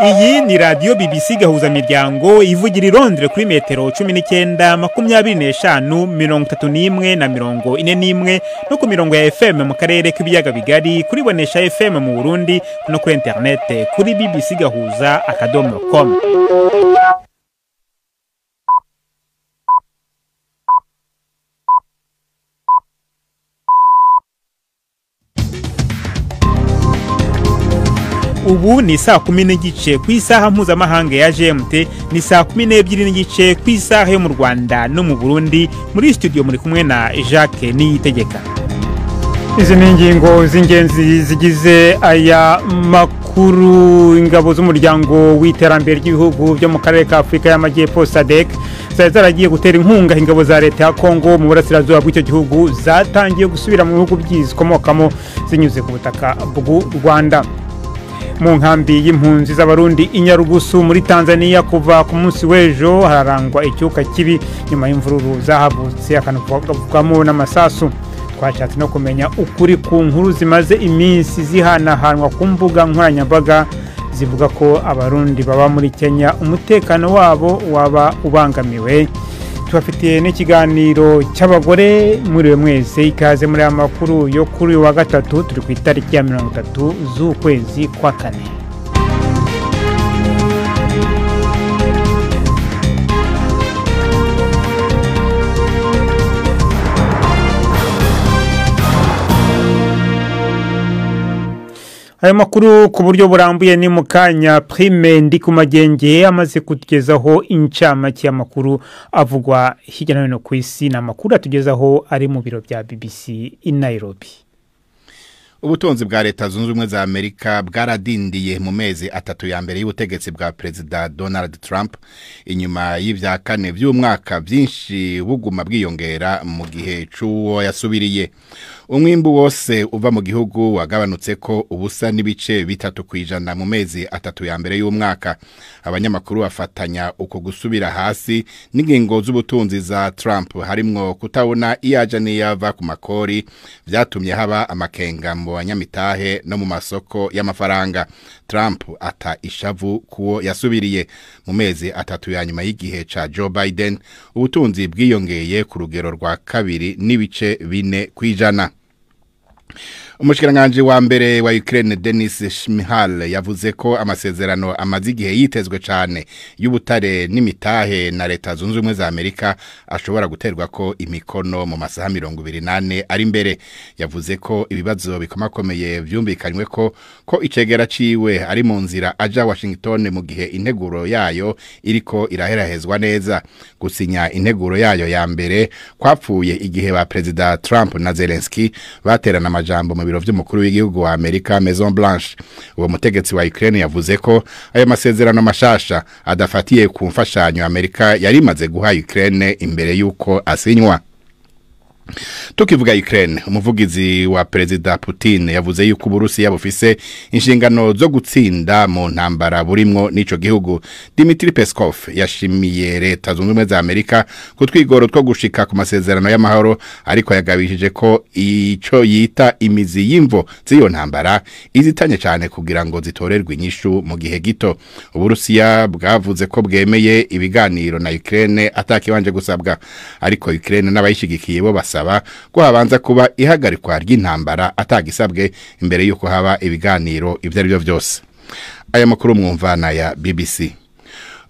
Iyi ni radio BBC gahuza miryango ivugira irondre kuri metero 19 25 31 na 41 no ku mirongo ya FM mu karere k'ibiyaga bigari kuri bonesha FM mu Burundi no kuri internet kuri bbcgahuza.com. Ubu ni saa 10 n'igice ku isaha mpuzamahanga ya GMT, ni saa 12 n'igice ku isaha yo mu Rwanda no mu Burundi. Muri studio muri kumwe na Jacques Niyitegeka. Izi ni ingingo z'ingenzi zigize aya makuru. Ingabo z'umuryango w'iterambere ry'ibihugu byo mu karere ka Afrika y'Amajyepfo SADC zaragiye gutera inkunga ingabo za leta ya Kongo mu burasirazuba bw'icyo gihugu zatangiye gusubira mu bihugu by'izikomokamo zinyuze ku butaka bw'u Rwanda. Mu nkambi y'impunzi z'abarundi Inyarugusu muri Tanzania kuva ku munsi w'ejo hararangwa icyuka kibi nyuma y'imvururu zahavutse akanavugamo n'amasasu. Twashatse no kumenya ukuri ku nkuru zimaze iminsi zihanahanwa ku mbuga nkoranyambaga zivuga ko abarundi baba muri Kenya umutekano wabo waba ubangamiwe. Tubafitiye n'ikiganiro cy'abagore muri mwese, ikaze muri amakuru yo kuri wa gatatu turi ku itariki ya 30 z'ukwezi kwa kane. Ayo makuru ku buryo burambuye ni mukanya. Prime Ndikumagenge amaze kutugezaho incamake y'amakuru avugwa hirya no hino ku isi, na makuru atugezaho ari mu biro bya BBC i Nairobi. Ubutunzi bwa leta zunze ubumwe za Amerika bwaradindiye mu mezi atatu ya mbere y'ubutegetsi bwa Perezida Donald Trump, inyuma y'ivya kane by'umwaka byinshi buguma bwiyongera mu gihe c'uwo yasubiriye. Umwimbu wose uva mu gihugu wagabanutse ko ubusa n'ibice 3% mu mezi atatu ya mbere y'umwaka. Abanyamakuru bafatanya uko gusubira hasi n'ingingo z'ubutunzi za Trump harimwo kutabona iyaja n'iyava ku makori, vyatumye haba amakenga mu banyamitahe no mu masoko y'amafaranga. Trump ata ishavu kuwo yasubiriye. Mu mezi atatu ya nyuma y'igihe ca Joe Biden ubutunzi bwiyongeye ku rugero rwa 2.4%. Umushikiranganje wa mbere wa Ukraine Denis Shmyhal yavuze ko amasezerano amaze igihe yitezwe cyane y'ubutare n'imitahe na leta zunze ubumwe za Amerika ashobora guterwa ko imikono mu masaha 28 ari imbere. Yavuze ko ibibazo bikomakomeye byumvikanywe ko icegera ciwe ari mu nzira aja Washington mu gihe integuro yayo iriko iraherahezwa neza. Gusinya integuro yayo ya mbere kwapfuye igihe ba President Trump na Zelensky baterana amajambo mu biro vy'umukuru w'igihugu wa Amerika Maison Blanche. Uwo mutegetsi wa Ukraine yavuze ko ayo masezerano mashasha adafatiye ku mfashanyo Amerika yari imaze guha Ukraine imbere yuko asinywa. Tukivuga Ukraine, umuvugizi wa Perezida Putin yavuze yuko Uburusiya bufise inshingano zo gutsinda mu ntambara burimwo n'ico gihugu. Dmitry Peskov yashimiye leta zunze ubumwe za Amerika kutwigoro two gushika ku masezerano y'amahoro, ariko yagabishije ko ico yita imizi y'imvo z'iyo ntambara izitanye cyane kugira ngo zitorerwe inyishu mu gihe gito. Uburusiya bwavuze ko bwemeye ibiganiro na Ukraine atakibanje gusabwa, ariko Ukraine n'abayishigikiye bo basaba ko habanza kuba ihagarikwa ry'intambara atagisabwe imbere yuko haba ibiganiro ibyo ari byo byose. Aya makuru mwumvana ya BBC.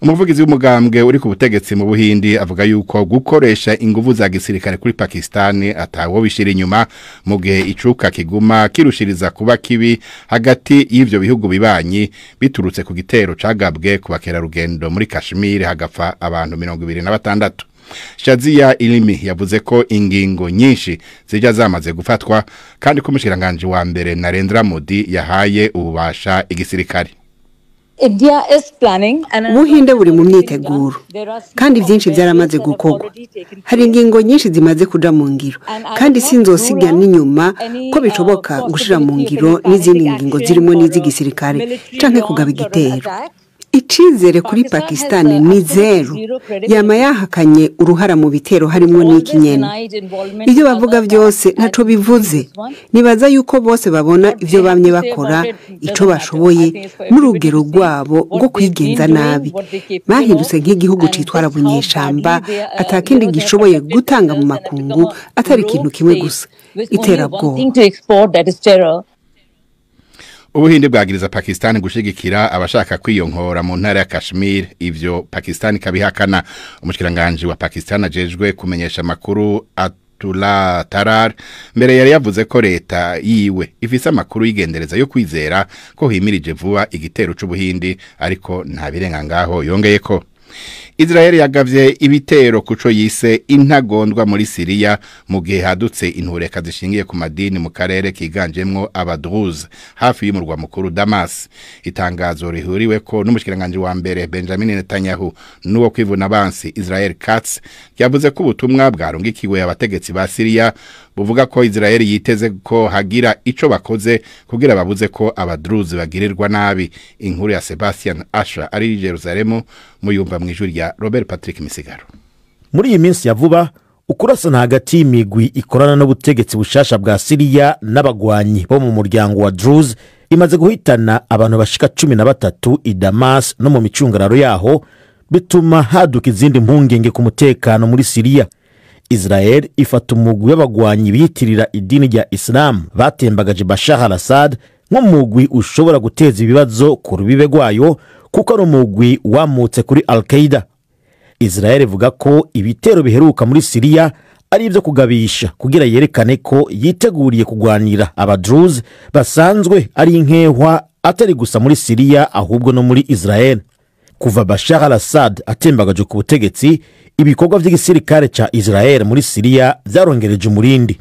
Umuvugizi w'umugambwe uri ku butegetsi mu Buhindi avuga yuko gukoresha inguvu za gisirikare kuri Pakistan atawo bishira inyuma mu gihe icuka kiguma kirushiriza kuba kibi hagati y'ivyo bihugu bibanyi biturutse ku gitero cagabwe ku bakerarugendo muri Kashmir hagapfa abantu 26. Shazia Ilimi yavuze ko ingingo nyinshi zija zamaze gufatwa kandi ko umushikiranganje wa mbere Narendra Modi yahaye ububasha igisirikare. Ubuhinde buri mu myiteguro kandi byinshi byaramaze gukorwa. Hari ingingo nyinshi zimaze kuja mu ngiro kandi sinzosiga n'inyuma ko bishoboka gushira mu ngiro n'izindi ngingo zirimo n'izigisirikare canke kugaba igitero. icizere kuri Pakistan ni zero. Yama yahakanye uruhara mu bitero harimo n'ikinyene. Ibyo bavuga byose ntaco bivuze. Nibaza yuko bose babona ivyo bamye bakora ico bashoboye mu rugero rwabo rwo kwigenza nabi. Bahindutse nk'igihugu citwara bunyeshamba atakindi gishoboye gutanga mu makungu atari ikintu kimwe gusa, iterabwoba. Ubuhinde bwagiriza Pakistan gushigikira abashaka kwiyonkora mu ntara ya Kashmir, ivyo Pakistan kabihakana. Umushikiranganje wa Pakistan ajejwe kumenyesha makuru Atullah Tarar mbere yari yavuze ko leta yiwe ifise amakuru yigendereza yo kwizera ko himirije vuba igitero c'Ubuhindi, ariko nta birenga ngaho. Yongeye ko Israel yagavye ibitero kuco yise intagondwa muri Syria mu gihe hadutse intureka zishingiye ku madini mu karere kiganjemwo abadruz hafi y'umurwa mukuru Damas. Itangazo rihuriwe ko n'umushikiranganje wa mbere Benjamin Netanyahu n'uwo kwivuna abansi Israel Katz yavuze ko ubutumwa bwarungikiwe abategetsi ba Syria buvuga ko Israel yiteze ko hagira ico bakoze kugira babuze ko abadruz bagirirwa nabi. Inkuru ya Sebastian Asha ari Jerusalem muyumva mwijuri rya Robert Patrick Misigaro. Muri iyi minsi ya vuba ukurasana hagati y'imigwi ikorana n'ubutegetsi bushasha bwa Syria n'abagwanyi bo mu muryango wa Druze imaze guhitana abantu bashika 13 i Damas no mu micungararo yaho, bituma haduka izindi mpungenge ku mutekano muri Syria. Israel ifata umugwi w'abagwanyi biyitirira idini rya Islam batembagaje Bashar al-Assad nk'umugwi ushobora guteza ibibazo ku rubibe rwayo kuko ari umugwi wamutse kuri Al-Qaeda. Israel ivuga ko ibitero biheruka muri Syria ari ibyo kugabisha kugira yerekane ko yiteguriye kugwanira abadruze basanzwe ari inkehwa atari gusa muri Syria ahubwo no muri Israel. Kuva Bashar al-Assad atembagaje ku butegetsi, ibikorwa by'igisirikare ca Israel muri Syria byarongereje umurindi.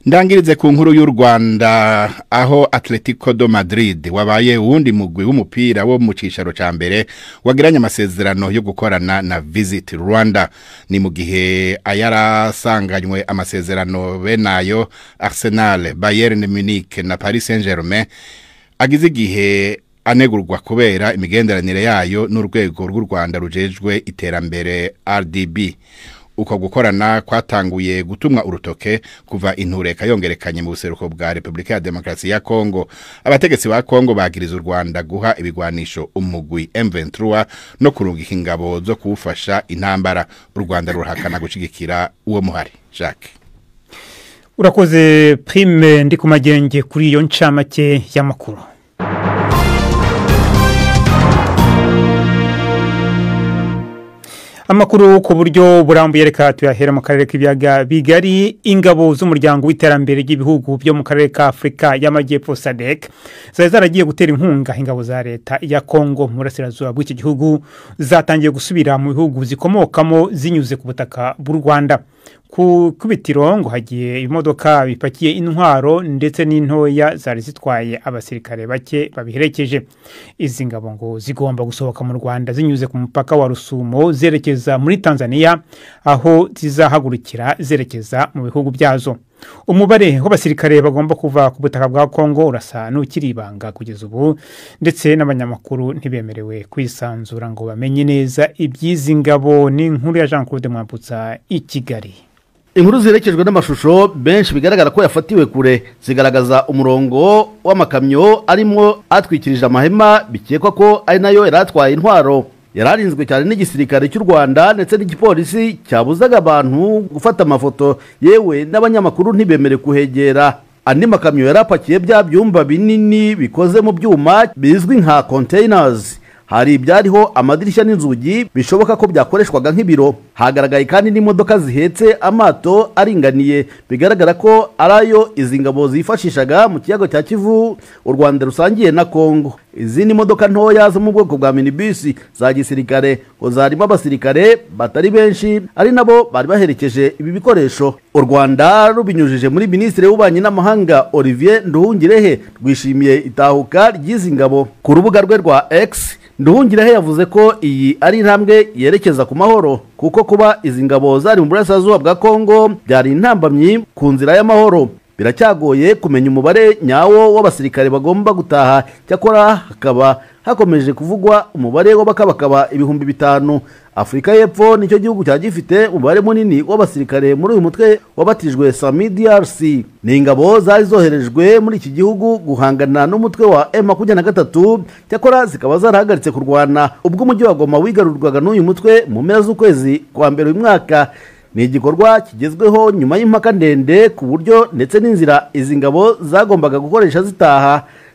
Ndangirize ku nkuru y'u Rwanda aho Atletico de Madrid wabaye uwundi mugwi w'umupira wo mu cicaro ca mbere wagiranye amasezerano yo gukorana na Visit Rwanda. Ni mu gihe ayarasanganywe amasezerano benayo Arsenal, Bayern Munich na Paris Saint-Germain agize igihe anegurwa kubera imigenderanire yayo n'urwego rw'u Rwanda rujejwe iterambere RDB. Uko gukorana kwatanguye gutumwa urutoke kuva intureka yongerekanye mu buseruko bwa Republika ya Demokarasi ya Kongo. Abategetsi ba Kongo bagiriza u Rwanda guha ibigwanisho umugwi M23 no kurungika ingabo zo kuwufasha intambara. U Rwanda ruhakana gushigikira uwo muhari. Jacques urakoze Prime ndi kumagenge kuri iyo ncamake y'amakuru. Amakuru ku buryo burambuye reka tuyahera mu karere k'ibiyaga bigari. Ingabo z'umuryango w'iterambere ry'ibihugu byo mu karere ka Afrika y'Amajyepfo SADC zaragiye gutera inkunga ingabo za leta ya Kongo mu burasirazuba bw'iki gihugu zatangiye gusubira mu bihugu zikomokamo zinyuze ku butaka bw'u Rwanda. Ku kubitiro ngo hagiye imodoka bipakiye intwaro ndetse n'intoya zari zitwaye abasirikare bake babiherekeje. Izi ngabo ngo zigomba gusohoka mu Rwanda zinyuze ku mupaka wa Rusumo zerekeza muri Tanzania, aho zizahagurukira zerekeza mu bihugu byazo. Umubare w'abasirikare bagomba kuva ku butaka bwa Kongo urasa n'ukiribanga kugeza ubu, ndetse n'abanyamakuru ntibemerewe kwisanzura ngo bamenye neza iby'izi ngabo. Ni inkuru ya Jean Claude Mwambutsa i Kigali. Inkuru zirekejwe n'amashusho benshi bigaragara ko yafatiwe kure zigaragaza umurongo w'amakamyo arimo atwikirije amahema bikekwa ko ari nayo yaratwaye intwaro. Yararinzwe cyane n'igisirikare cy'u Rwanda ndetse n'igipolisi cyabuzaga abantu gufata amafoto, yewe n'abanyamakuru ntibemere kuhegera. Andi makamyo yarapakiye bya byumba binini bikoze mu byuma bizwi nka containers. Hari ibyariho amadirishya n'inzugi bishoboka ko byakoreshwaga nk'ibiro. Hagaragaye kandi n'imodoka zihetse amato aringaniye bigaragara ko arayo izi ngabo zifashishaga mu kiyago cya Kivu u Rwanda rusangiye na Kongo. Izi ni modoka ntoya zo mu bwoko bwa minibus za gisirikare, zarimo abasirikare batari benshi ari nabo bari baherekeje ibi bikoresho. U Rwanda rubinyujije muri Ministre w'Ububanyi n'Amahanga Olivier Nduhungirehe rwishimiye itahuka ry'izi ngabo. Ku rubuga rwe rwa X, Nduhungirehe yavuze ko iyi ari intambwe yerekeza ku mahoro, kuko kuba izi ngabo zari mu burasirazuba bwa Kongo byari intambamyi ku nzira y'amahoro. Biracyagoye kumenya umubare nyawo w'abasirikare bagomba gutaha, cyakora hakaba hakomeje kuvugwa umubare w'abakabakaba 5,000. Afurika y'Epfo nicyo gihugu cya gifite umubare munini w'abasirikare muri uyu mutwe wabatijwe Sami DRC. Ni ingabo zari zoherejwe muri iki gihugu guhangana n'umutwe wa M23, cyakora zikaba zarahagaritse kurwana ubwo umujyi wa Goma wigarurwaga n'uyu mutwe mu mpera z'ukwezi kwa mbere uyu mwaka. Ni igikorwa kigezweho nyuma y'impaka ndende ku buryo ndetse n'inzira izi ngabo zagombaga gukoresha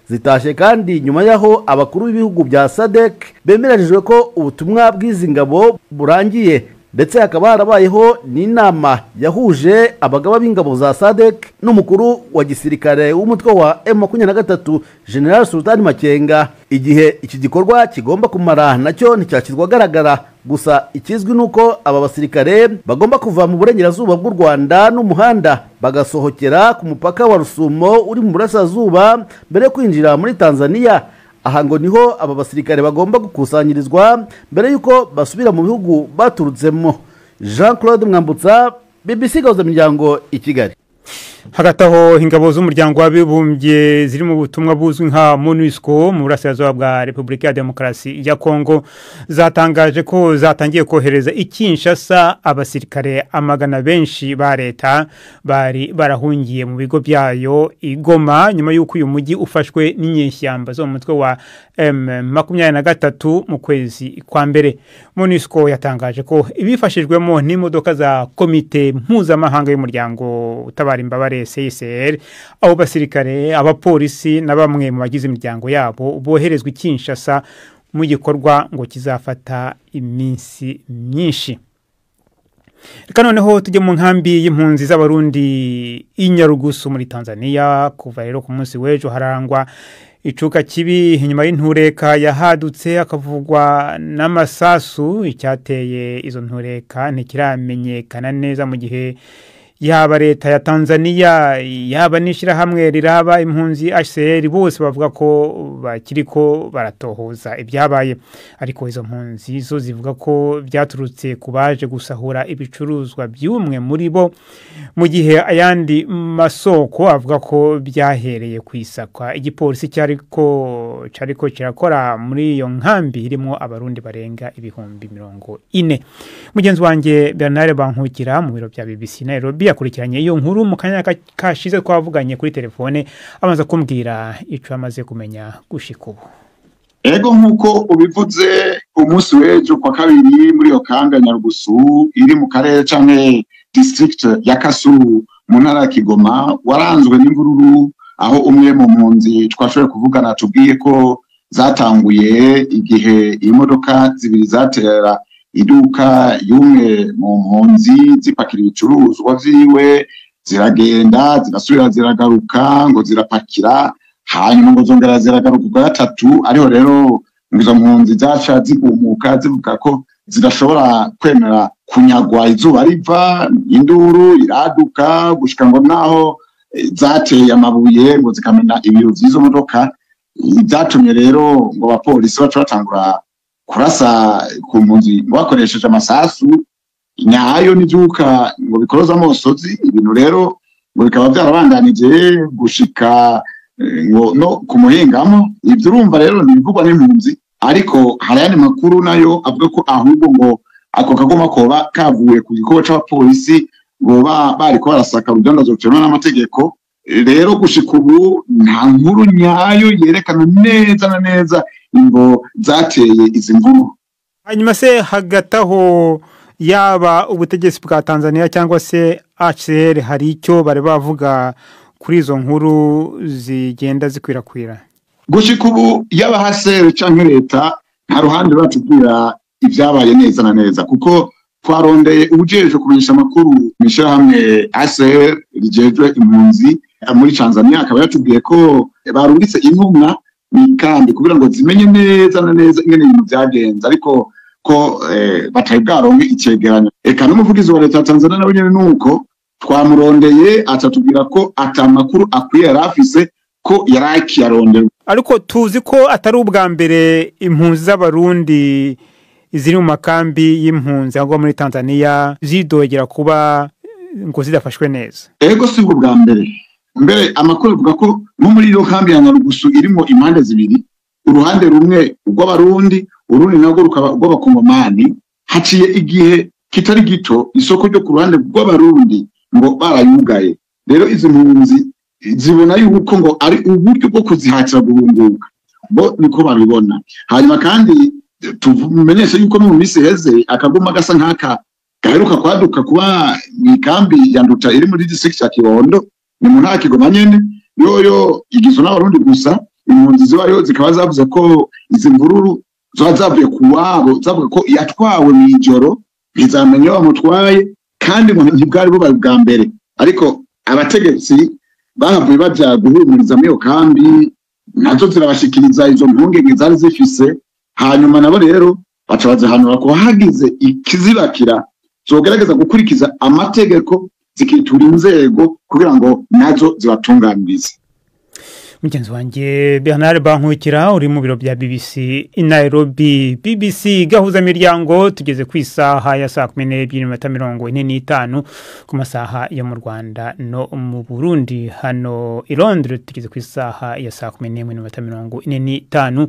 zitashe kandi nyuma yaho abakuru b'ibihugu bya SADC bemeranyijwe ko ubutumwa bw'izi ngabo burangiye, ndetse hakaba harabayeho n'inama yahuje abagaba b'ingabo za SADC n'umukuru wa gisirikare w'umutwe wa M23 General Sultan Makenga. Igihe iki gikorwa kigomba kumara nacyo nticyakizwa agaragara, gusa ikizwi nuko aba basirikare bagomba kuva mu burengerazuba bw'u Rwanda n'umuhanda bagasohokera ku mupaka wa Rusumo uri mu burasirazuba mbere yo kwinjira muri Tanzania. Aha ngo niho aba basirikare bagomba gukusanyirizwa mbere yuko basubira mu bihugu baturutsemo. Jean-Claude Mwambutsa, BBC Gahuza Miryango, i Kigali. Hagati aho ingabo z'umuryango w'abibumbye ziri mu butumwa buzwi nka MONUSCO mu burasirazuba bwa Repubulika ya Demokarasi ya Kongo zatangaje ko zatangiye kohereza i Kinshasa abasirikare amagana benshi ba leta bari barahungiye mu bigo byayo i Goma nyuma y'uko uyu mujyi ufashwe n'inyeshyamba zo mu mutwe wa M23 mu kwezi kwa mbere. MONUSCO yatangaje ko ibifashijwemo n'imodoka za komite mpuzamahanga y'umuryango utabara imbabare CICR, abo basirikare, abapolisi na bamwe mu bagize imiryango yabo boherezwa i Kinshasa mu gikorwa ngo kizafata iminsi myinshi. Reka noneho tujye mu nkambi y'impunzi z'abarundi i Nyarugusu muri Tanzania. Kuva rero ku munsi w'ejo harangwa icuka kibi nyuma y'intureka yahadutse akavugwa n'amasasu. Icyateye izo ntureka ntikiramenyekana neza, mu gihe yaba leta ya Tanzania yaba n'ishirahamwe riraba impunzi HCR bose bavuga ko bakiriko baratohoza ibyabaye. Ariko izo mpunzi zo zivuga ko byaturutse kubaje gusahura ibicuruzwa by'umwe muri bo, mu gihe ayandi masoko avuga ko byahereye kwisakwa igipolisi cyariko kirakora muri iyo nkambi irimo abarundi barenga 40,000. Mugenzi wanjye Bernard Bankukira mu biro bya BBC Nairobi yakurikiranye iyo nkuru mu kanya kashize twavuganye kuri telefone, amaze kumbwira ico amaze kumenya gushika ubu. Ego nkuko ubivuze, umunsi w'ejo kwa kabiri muri yo kanga Nyarugusu iri mu karere canke district ya Kasulu mu ntara ya Kigoma waranzwe n'imvururu, aho umwe mu mpunzi twashoboye kuvugana tubwiye ko zatanguye igihe imodoka zibiri zatera iduka y'umwe mu mpunzi zipakira ibicuruzwa vyiwe, ziragenda zirasubira ziragaruka ngo zirapakira, hanyuma ngo zongera ziragaruka gatatu. Ariho rero izo mpunzi zaca zigumuka zivuga ko zidashobora kwemera kunyagwa izuba riva, induru iraduka gushika ngo naho zateye amabuye ngo zikamena ibiro vy'izo modoka. Byatumye rero ngo abapolisi baca batangura kurasa ku mpunzi bakoresheje amasasu nyayo n'ivyuka ngo bikoroza amosozi. Ibintu rero ngo bikaba byarabandanije gushika ngo no kumuhingamo. Ibyo urumva rero nibivugwa n'impunzi, ariko hari yandi makuru nayo avuga ko ahubwo ngo ako kagoma koba kavuye ku gikorwa c'abapolisi ngo bariko barasaka urugendo rutemewe n'amategeko. Rero gushika ubu nta nkuru nyayo yerekana neza na neza imbo zateye izi mvuru. Hanyuma se hagataho yaba ubutegetsi bwa Tanzania cyangwa se HCR hari icyo bari bavuga kuri izo nkuru zigenda zikwirakwira? Gushika ubu yaba HCR canke leta nta ruhande batubwira ibyabaye neza na neza, kuko twarondeye ubujeje kumenyesha amakuru mw'ishirahamwe HCR rijejwe impunzi muri Tanzania, akaba yatubwiye ko barungitse intumwa mikambi kugira ngo zimenye neza na neza ingene ibintu byagenze, ariko ko batari bwaronke icegeranyo. Eka n'umuvugizi wa leta ya Tanzania nawe nyene nuko twamurondeye atatubwira ko atamakuru akwiye yarafise ko yaraki yarondera. Ariko tuzi ko atari ubwa mbere impunzi z'abarundi ziri mu makambi y'impunzi aho muri Tanzania zidogera kuba ngo zidafashwe neza. Ego si ubwa mbere. Mbere amakuru avuga ko no muri iyo kambi ya Nyarugusu irimo impande zibiri uruhande rumwe rw'abarundi urundi nabwo rukaba rw'abakongomani haciye igihe kitari gito isoko ryo ku ruhande rw'abarundi ngo barayugaye rero izo mpunzi zibona yuko ngo ari uburyo bwo kuzihatira guhunguka bo niko babibona hanyuma kandi tumenyesha yuko mu minsi heze akagoma gasa nk'aka gaheruka kwaduka kuba mikambi ya Nduta iri muri district ya Kibondo ni mu ntara Kigoma nyene yoyo igizwe n'abarundi gusa impunzi zibayo zikaba zavuze ko izi mvururu zavuye kuwabo zavuga ko yatwawe mu ijoro ntizamenye bamutwaye kandi ngo ntibwari bo bwa mbere ariko abategetsi bahavuye baja guhumuriza muri yo kambi nazo zirabashikiriza izo mpungenge zari zifise hanyuma nabo rero baca bazihanura ko hagize ikizibakira zogerageza gukurikiza amategeko zikitura inzego kugira ngo nazo zibatunganirize. Mugenzi wanjye Bernard Bankukira uri mu biro bya BBC i Nairobi. BBC gahuza miryango tugeze ku isaha ya 12:45 ku masaha yo mu Rwanda no mu Burundi. Hano i Londres tugeze ku isaha ya 12:45.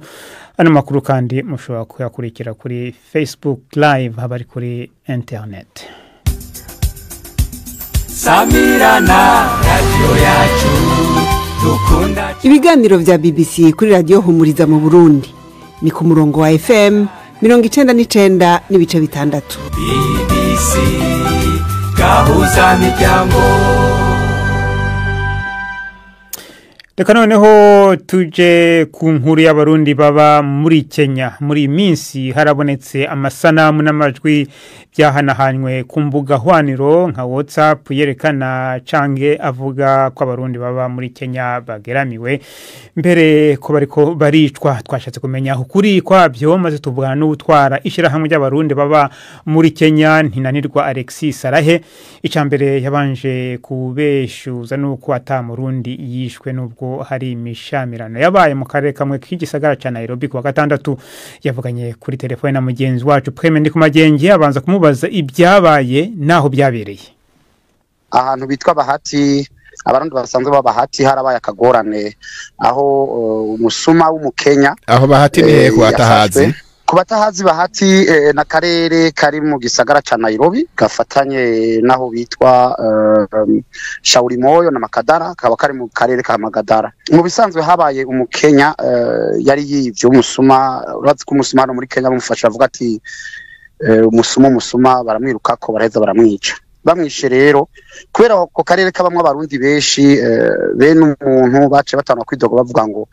Ano makuru kandi mushobora kuyakurikira kuri Facebook live habari kuri internet. Samirana radio yacu dukunda. Ibiganiro vya BBC kuri radio Humuriza mu Burundi ni ku murongo wa FM 99.6. BBC gahuza miryango. Reka noneho tuje ku nkuru y'abarundi baba muri Kenya. Muri minsi harabonetse amasanamu n'amajwi byahanahanywe ku mbuga hwaniro nka WhatsApp yerekana cange avuga ko abarundi baba muri Kenya bageramiwe mbere ko bariko baricwa. Twashatse kumenya ukuri kwabyo maze tuvugana n'ubutwara ishirahamwe ry'abarundi baba muri Kenya Ntinanirwa Alexis Sarahe. Icambere yabanje kubeshuza nuko atamurundi yishwe nubwo hari imishamirano yabaye mu karere kamwe k'igisagara ca Nairobi ku wa gatandatu. Yavuganye kuri telefone na mugenzi wacu Preme Ndikumagenge abanza kumubaza ibyabaye naho byabereye. Ahantu bitwa Bahati abarundi basanzwe babahati harabaye akagorane aho umusuma w'umukenya aho Bahati ni ku atahazi kubatahazi Bahati na karere kari mu gisagara ca Nairobi gafatanye naho bitwa Shaurimoyo na Makadara kaba kari mu karere ka Magadara. Mu bisanzwe habaye umukenya yari yivyo umusuma urazi ko umusuma no muri Kenya bamufasha avuga ati umusuma baramwirukako baraheza baramwica. Bamwishe rero kubera ko karere kabamwe abarundi benshi bene umuntu bace batana kwidoga bavuga ngo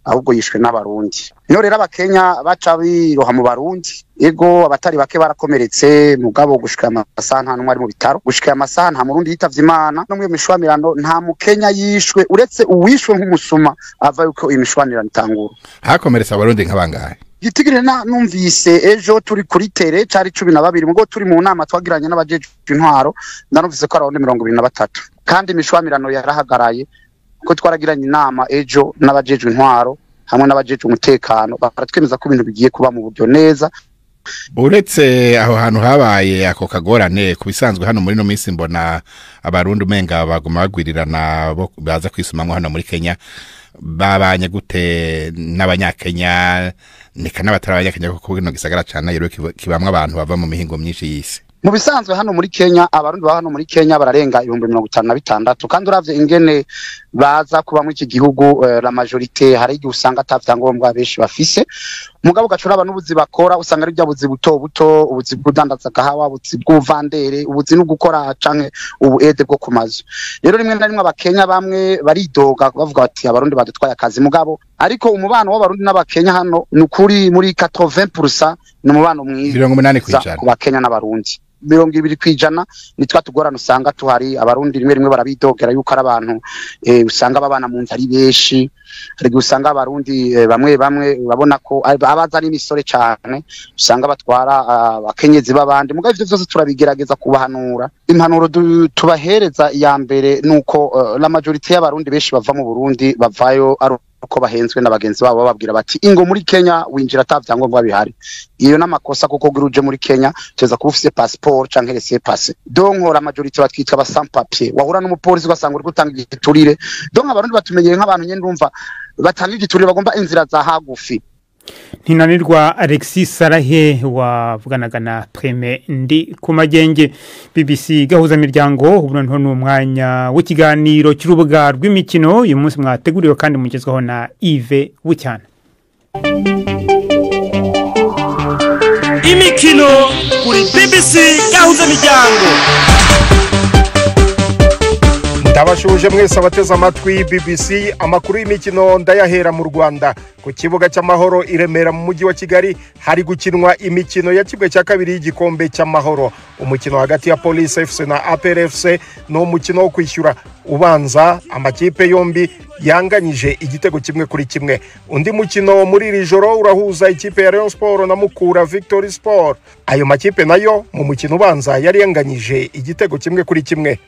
ahubwo yishwe n'abarundi. No rero abakenya baca biroha mu barundi ego abatari bake barakomeretse mugabo gushika amasaha nta numwe ari mu bitaro gushika amasaha nta murundi yitavye Imana no mu mishwamirano nta mukenya yishwe uretse uwishwe nk'umusuma ava yuko imishwamirano itangura. Hakomeretse abarundi nk'abangahe? Gitigire numvise ejo turi kuri tere cari 12 mugo turi mu nama twagiranye n'abajeje intwaro ndanumvise ko aronde 23 kandi imishwamirano yarahagaraye ko twaragiranye inama ejo n'abajeje intwaro hamwe n'abajeje umutekano baratwemeza ko ibintu bigiye kuba mu buryo neza. Uretse aho hantu habaye ako kagorane kubisanzwe hano muri no minsi mbona abarundi umenga baguma bagwirirana bo baza kwisumamwe hano muri Kenya babanye gute n'abanyakenya nika n'abatarabanyakenya kuko bino gisagara cyane yero kibamwe abantu bava mu mihingo myinshi yisi. Mu bisanzwe hano muri Kenya abarundi ba hano muri Kenya bararenga 56 kandi uravye ingene baza kuba mu iki gihugu la majorité hari igihe usanga atavyangombwa benshi bafise mugabo gacuraba n'ubuzi bakora usanga ari byabuzi buto buto ubuzi bw'udandaza gahawa ubuzi bw'uvandere ubuzi no gukora canke ubu ede bwo kumazu. Rero rimwe na rimwe abakenya bamwe baridoga bavuga bati abarundi badutwaye akazi mugabo ariko umubano w'abarundi n'abakenya hano nukuri muri 80% n'umubano mwiza 80% ku bakenya n'abarundi 20% nitwa tugorana usanga tuhari abarundi rimwe barabidogera yuko ari abantu usanga babana mu nzari beshi ariko usanga abarundi bamwe babona ko abaza ari imisore cyane usanga batwara abakenyezi babandi mugabo ivyo byose turabigerageza kubahanura. Impanuro tubahereza ya mbere nuko la majorité y'abarundi beshi bava mu Burundi bavayo uko bahenzwe n'abagenzi babo bababwira bati ingo muri Kenya winjira atavyangombwa bihari. Iyo namakosa kuko guruje muri Kenya teza kuba ufise passport canke laissez-passer. Donc la majorité batwitwa ba sans papier wahura n'umupolisi ugasanga uri gutanga igiturire. Donc abarundi batumenyeye nk'abantu nyene ndumva batanga igiturire bagomba inzira za hagufi Ntinanirwa Alexis Sarahe wavuganaga na Prime ndi ku magenge. BBC gahuza miryango ubu nto n'umwanya w'ikiganiro cy'urubuga rw'imikino uyu munsi mwateguriwe kandi mugezweho na Yves Bucyana. Imikino kuri BBC gahuza miryango. Ndabashuje mwese abateze amatwi BBC amakuru y'imikino ndayahera mu Rwanda ku kibuga cy'amahoro iremera mu mujyi wa Kigali hari gukinwa imikino ya kibwe cya kabiri y'igikombe cy'amahoro. Umukino hagati ya Police FC na APR FC no mukino wo kwishyura ubanza amakipe yombi yanganyije igitego kimwe kuri kimwe. Undi mukino muri iri joro urahuza ikipe ya Rayon Sport na Mukura Victory Sport. Ayo makipe nayo mu mukino ubanza yari yanganyije igitego kimwe kuri kimwe.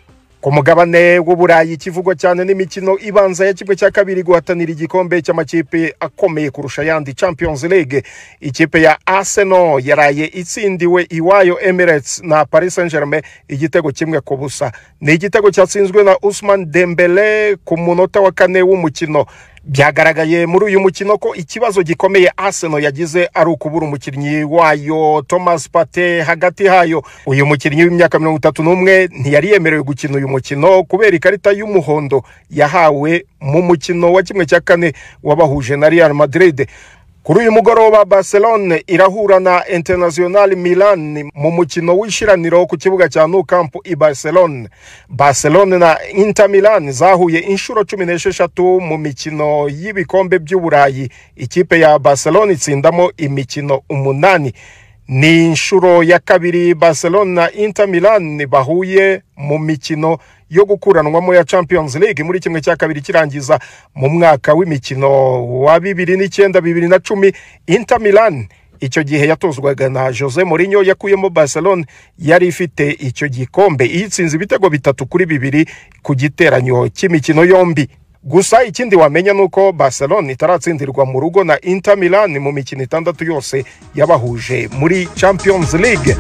Ku mugabane w'Uburayi kivugwa cyane n'imikino ibanza ya kibwe cya kabiri guhatanira igikombe cy'amakipe akomeye kurusha yandi Champions League. Ikipe ya Arsenal yaraye itsindiwe iwayo Emirates na Paris Saint-Germain igitego kimwe ku busa. Ni igitego cyatsinzwe na Ousmane Dembele ku munota wa 4 w'umukino. Byagaragaye muri uyu mukino ko ikibazo gikomeye Arsenal yagize ari ukubura umukinnyi wayo Thomas Partey hagati hayo. Uyu mukinnyi w'imyaka 31 ntiyari yemerewe gukina uyu mukino kubera ikarita y'umuhondo yahawe mu mukino wa kimwe cya kane wabahuje na Real Madrid. Kuri uyu mugoroba Barcelona irahura na Internazionale Milan mu mukino w'ishiraniro ku kibuga cya Nou Camp i Barcelona. Barcelona na Inter Milan zahuye inshuro 16 mu mikino y'ibikombe by'Uburayi. Ikipe ya Barcelona itsindamo imikino 8. Ni inshuro ya kabiri Barcelona na Inter Milan bahuye mu mikino yo gukuranwamo ya Champions League muri kimwe cya kabiri kirangiza mu mwaka w'imikino wa 2009-2010. Inter Milan icyo gihe yatozwaga na Jose Mourinho yakuyemo Barcelona yari ifite icyo gikombe itsinze ibitego 3-2 ku giteranyo cy'imikino yombi. Gusa ikindi wamenya nuko Barcelona itaratsindirwa mu rugo na Inter Milan mu mikino 6 yose yabahuje muri Champions League.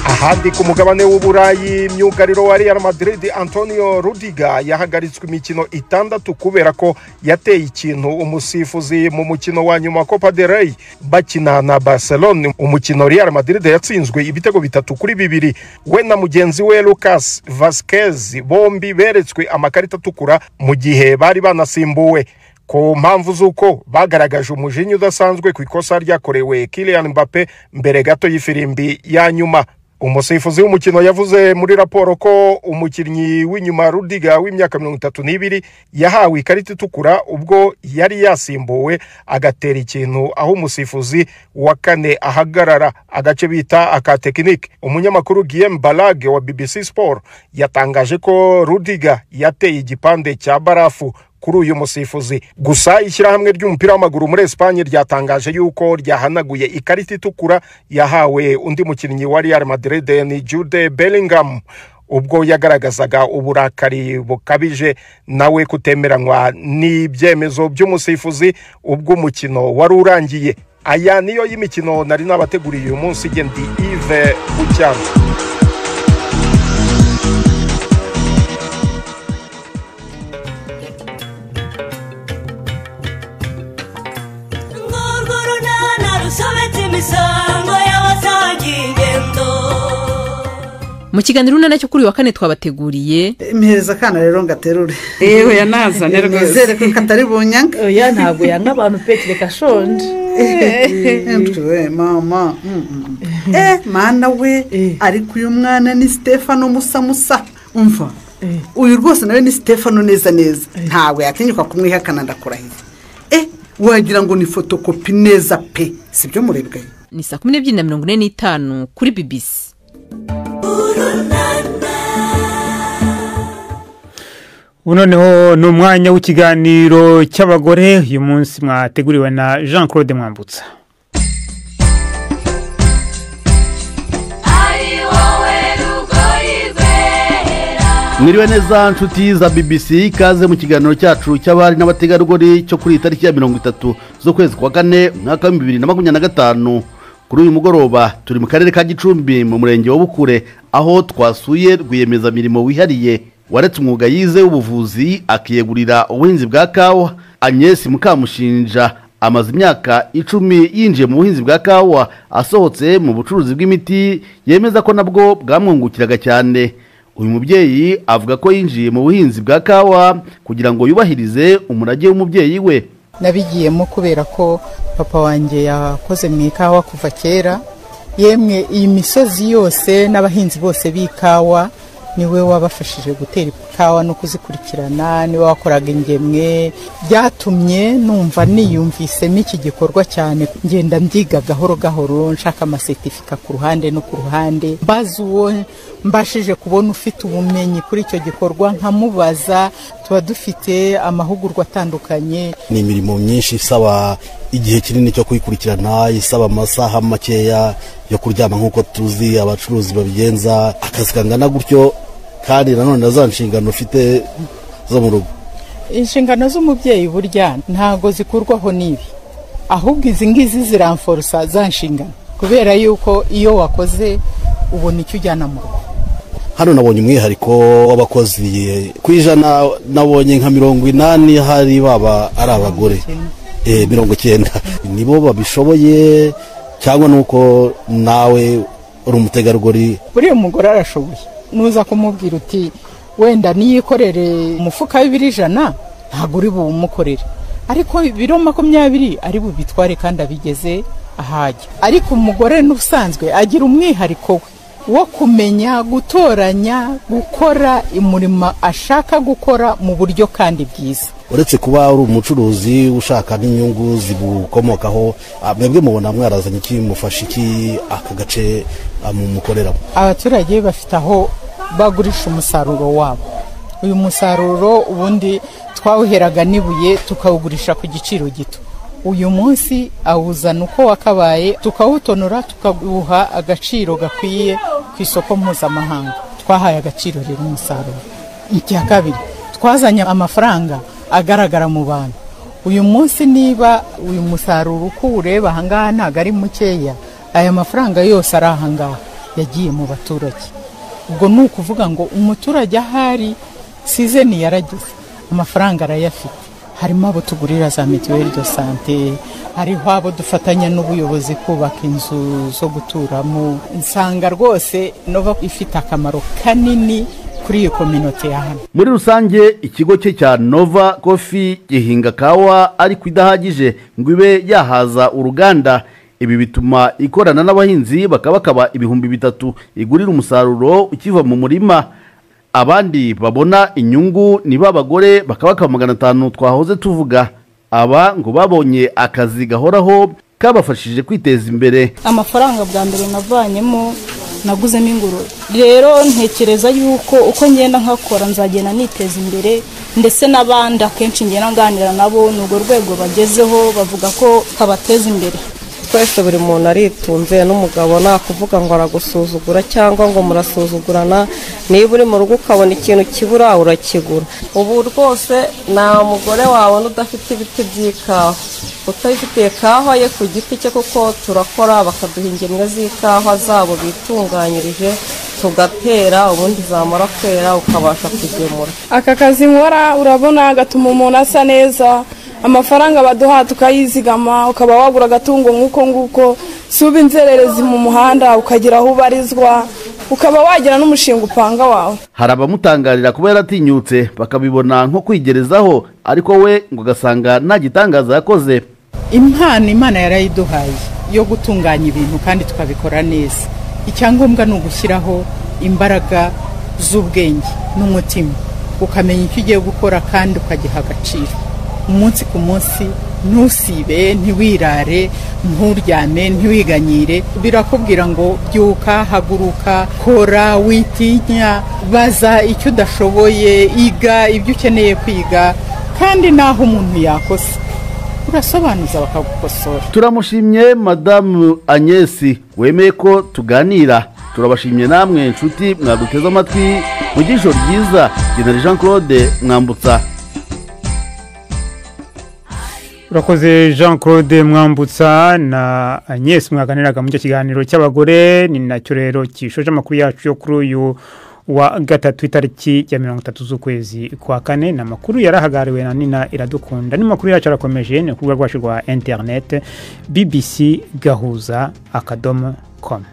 Ahandi ku mugabane w'Uburayi myugariro wa Real Madrid Antonio Rudiger yahagaritswe imikino 6 kubera ko yateye ikintu umusifuzi mu mukino wa nyuma Copa del Rey bakina na Barcelona. Umukino Real Madrid yatsinzwe ibitego 3-2. We na mugenzi we Lucas Vazquez bombi beretswe amakarita atukura mu gihe bari banasimbuwe ku mpamvu z'uko bagaragaje umujinya udasanzwe ku ikosa ryakorewe Kylian Mbappe mbere gato y'ifirimbi ya nyuma. Umusifuzi w'umukino yavuze muri raporo ko umukinnyi w'inyuma Rudiger w'imyaka 32 yahawe ikarita itukura ubwo yari yasimbuwe agatera ikintu aho umusifuzi wa 4 ahagarara agace bita aka technique. Umunyamakuru Guillaume Balage wa BBC Sport yatangaje ko Rudiger yateye igipande cya barafu kuri uyu musifuzi. Gusa ishyirahamwe ry'umupira w'amaguru muri Espagne ryatangaje yuko ryahanaguye ikarita itukura yahawe undi mukinnyi wa Real Madrid ni Jude Bellingham ubwo yagaragazaga uburakari bukabije nawe kutemeranywa n'ibyemezo by'umusifuzi ubwo umukino wari urangiye. Aya niyo y'imikino nari nabateguriye uyu munsi gendi Yves Bucyana. Mu kiganiro nacyo kuri wa 4 twabateguriye impereza kana rero ngaterure yewe yanazane rwose nizere ko katari bunyanga oya ntabwo yanga abantu pekire kashonje we mama mana we ariko uyu mwana ni Stefano Musa umva uyu rwose nawe ni Stefano neza ntawe yatinyuka kumwihakana ndakurahiye wagira ngo ni fotokopi neza pe sibyo murebwe. Ni 12:45 kuri BBC. Unoneho n'umwanya w'ikiganiro cy'abagore uyu munsi mwateguriwe na Jean Claude Mwambutsa. Mwiriwe neza nshuti za BBC kaze mu kiganiro cyacu cy'abari n'abategarugori cyo kuri tariki ya 30 zo kwezi kwa 4 mwaka wa 2025. Kuri uyu mugoroba turi mu karere ka Gicumbi mu murenge wa Bukure aho twasuye rwiyemeza mirimo wihariye waretse umwuga yize w'ubuvuzi akiyegurira ubuhinzi bwa kawa. Agnes Mukamushinja amaze imyaka 10 yinjiye mu buhinzi bwa kawa, asohotse mu bucuruzi bw'imiti yemeza ko nabwo bwamwungukiraga cyane. Uyu mubyeyi avuga ko yinjiye mu buhinzi bwa kawa kugira ngo yubahirize umurage w'umubyeyi we. Nabigiyemo kubera ko papa wanjye yakoze mu ikawa kuva kera, yemwe iyi misozi yose n'abahinzi bose b'ikawa niwe wabafashije gutera ikawa no kuzikurikirana, niwe wakoraga ingemwe. Byatumye numva niyumvisemo iki gikorwa cyane, ngenda mbyiga gahoro gahoro, nshaka amasertifika ku ruhande no ku ruhande, mbaza uwo mbashije kubona ufite ubumenyi kuri icyo gikorwa nkamubaza. Tuba dufite amahugurwa atandukanye. Ni imirimo myinshi isaba igihe kinini cyo kuyikurikirana, isaba amasaha makeya yo kuryama nk'uko tuzi abacuruzi babigenza, akazi kangana gutyo, kandi nanone za nshingano ufite zo mu rugo. Inshingano z'umubyeyi burya ntago zikurwaho n'ibi, ahubwo izi ngizi ziramforsa za nshingano, kubera yuko iyo wakoze ubona icyo ujyana mu rugo. Hano nabonye umwihariko w'abakozi ku ijana, nabonye nka 80 hari baba ari abagore 90 nibo babishoboye, cyangwa nuko nawe uri umutegarugori? Buri umugore arashoboye, nuza kumubwira uti wenda niyikorere umufuka w'100 ntago uri bumukorere, ariko 20 ari bubitware kandi abigeze ahajya. Ariko umugore n'ubusanzwe agira umwihariko we wo kumenya gutoranya, gukora umurimo ashaka gukora mu buryo kandi bwiza. Uretse kuba ari umucuruzi ushaka n'inyungu zibukomokaho, mwebwe mubona mwarazanye iki mufasha iki aka gace mukoreramo? Abaturage bafite aho bagurisha umusaruro wabo. Uyu musaruro ubundi twawuheraga nibuye tukawugurisha ku giciro gito. Uyu munsi awuzana uko wakabaye, tukawutonora tukaguha agaciro gakwiye ku isoko mpuzamahanga. Twahaye agaciro rero umusaruro. Icya kabiri, twazanye amafaranga agaragara mu bantu. Uyu munsi niba uyu musaruro uko ureba ahangaha ntago ari mukeya, aya mafaranga yose ari ahangaha yagiye mu baturage. Ubwo ni ukuvuga ngo umuturage ahari season yaragize, amafaranga arayafite. Harimo abo tugurira za mituelle de santé, hariho abo dufatanya n'ubuyobozi kubaka inzu zo guturamo. Nsanga rwose Nova ifite akamaro kanini kuri iyo community ya hano. Muri rusange ikigo cye cya Nova Coffee gihinga kawa ariko idahagije ngo ibe yahaza uruganda. Ibi bituma ikorana n'abahinzi bakaba 3,000 igurira umusaruro ukiva mu murima. Abandi babona inyungu ni babagore bakaba 500 twahoze tuvuga. Aba ngo babonye akazi gahoraho kabafashije kwiteza imbere. Amafaranga bwa mbere navanyemo naguzemo ingurube. Rero ntekereza yuko uko ngenda nkakora nzagenda niteza imbere, ndetse n'abandi akenshi ngenda nganira nabo n'urwo rwego bagezeho bavuga ko kabateza imbere. Twese buri muntu aritunze, n'umugabo nakuvuga ngo aragusuzugura cyangwa ngo murasuzugurana. Niba uri mu rugo ukabona ikintu kibura urakigura. Ubu rwose nta mugore wawe udafite ibiti by'ikawa, utayifitiye kawa ye ku giti cye, kuko turakora bakaduha ingemwe z'ikawa zabo bitunganyirije tugatera, ubundi zamara kwera ukabasha kugemura. Aka kazi nkora urabona gatuma umuntu asa neza, amafaranga baduha tukayizigama, ukaba wagura agatungo nk'uko suba inzererezi mu muhanda ukagira aho ubarizwa, ukaba wagira n'umushinga upanga wawe. Hari abamutangarira kuba yaratinyutse bakabibona nko kwigerezaho, ariko we ngo gasanga nta gitangaza yakoze. Impano Imana yarayiduhaye yo gutunganya ibintu kandi tukabikora neza. Icyangombwa ni ugushyiraho imbaraga z'ubwenge n'umutima, ukamenya icyo ugiye gukora kandi ukagiha agaciro. Umunsi ku munsi ntusibe, ntiwirare, nturyame, ntiwiganyire. Birakubwira ngo byuka, haguruka, kora, witinya, baza icyo udashoboye, iga ibyo ukeneye kwiga, kandi naho umuntu yakosa urasobanuza bakagukosora. Turamushimye Madame Agnes wemeye ko tuganira. Turabashimye namwe inshuti mwaduteze amatwi mu gisho ryiza. General Jean Claude Mwambutsa. Urakoze Jean Claude Mwambutsa na Agnes mwaganiraga mu kiganiro cy'abagore. Ni nacyo rero kishoje amakuru yacu yo kuri uyu wa gatatu itariki ya 30 z'ukwezi kwa kane na makuru yarahagariwe na Nina Iradukunda ni makuru yacu arakomeje ni kuvuga rwashirwa internet bbc-gahuza.com.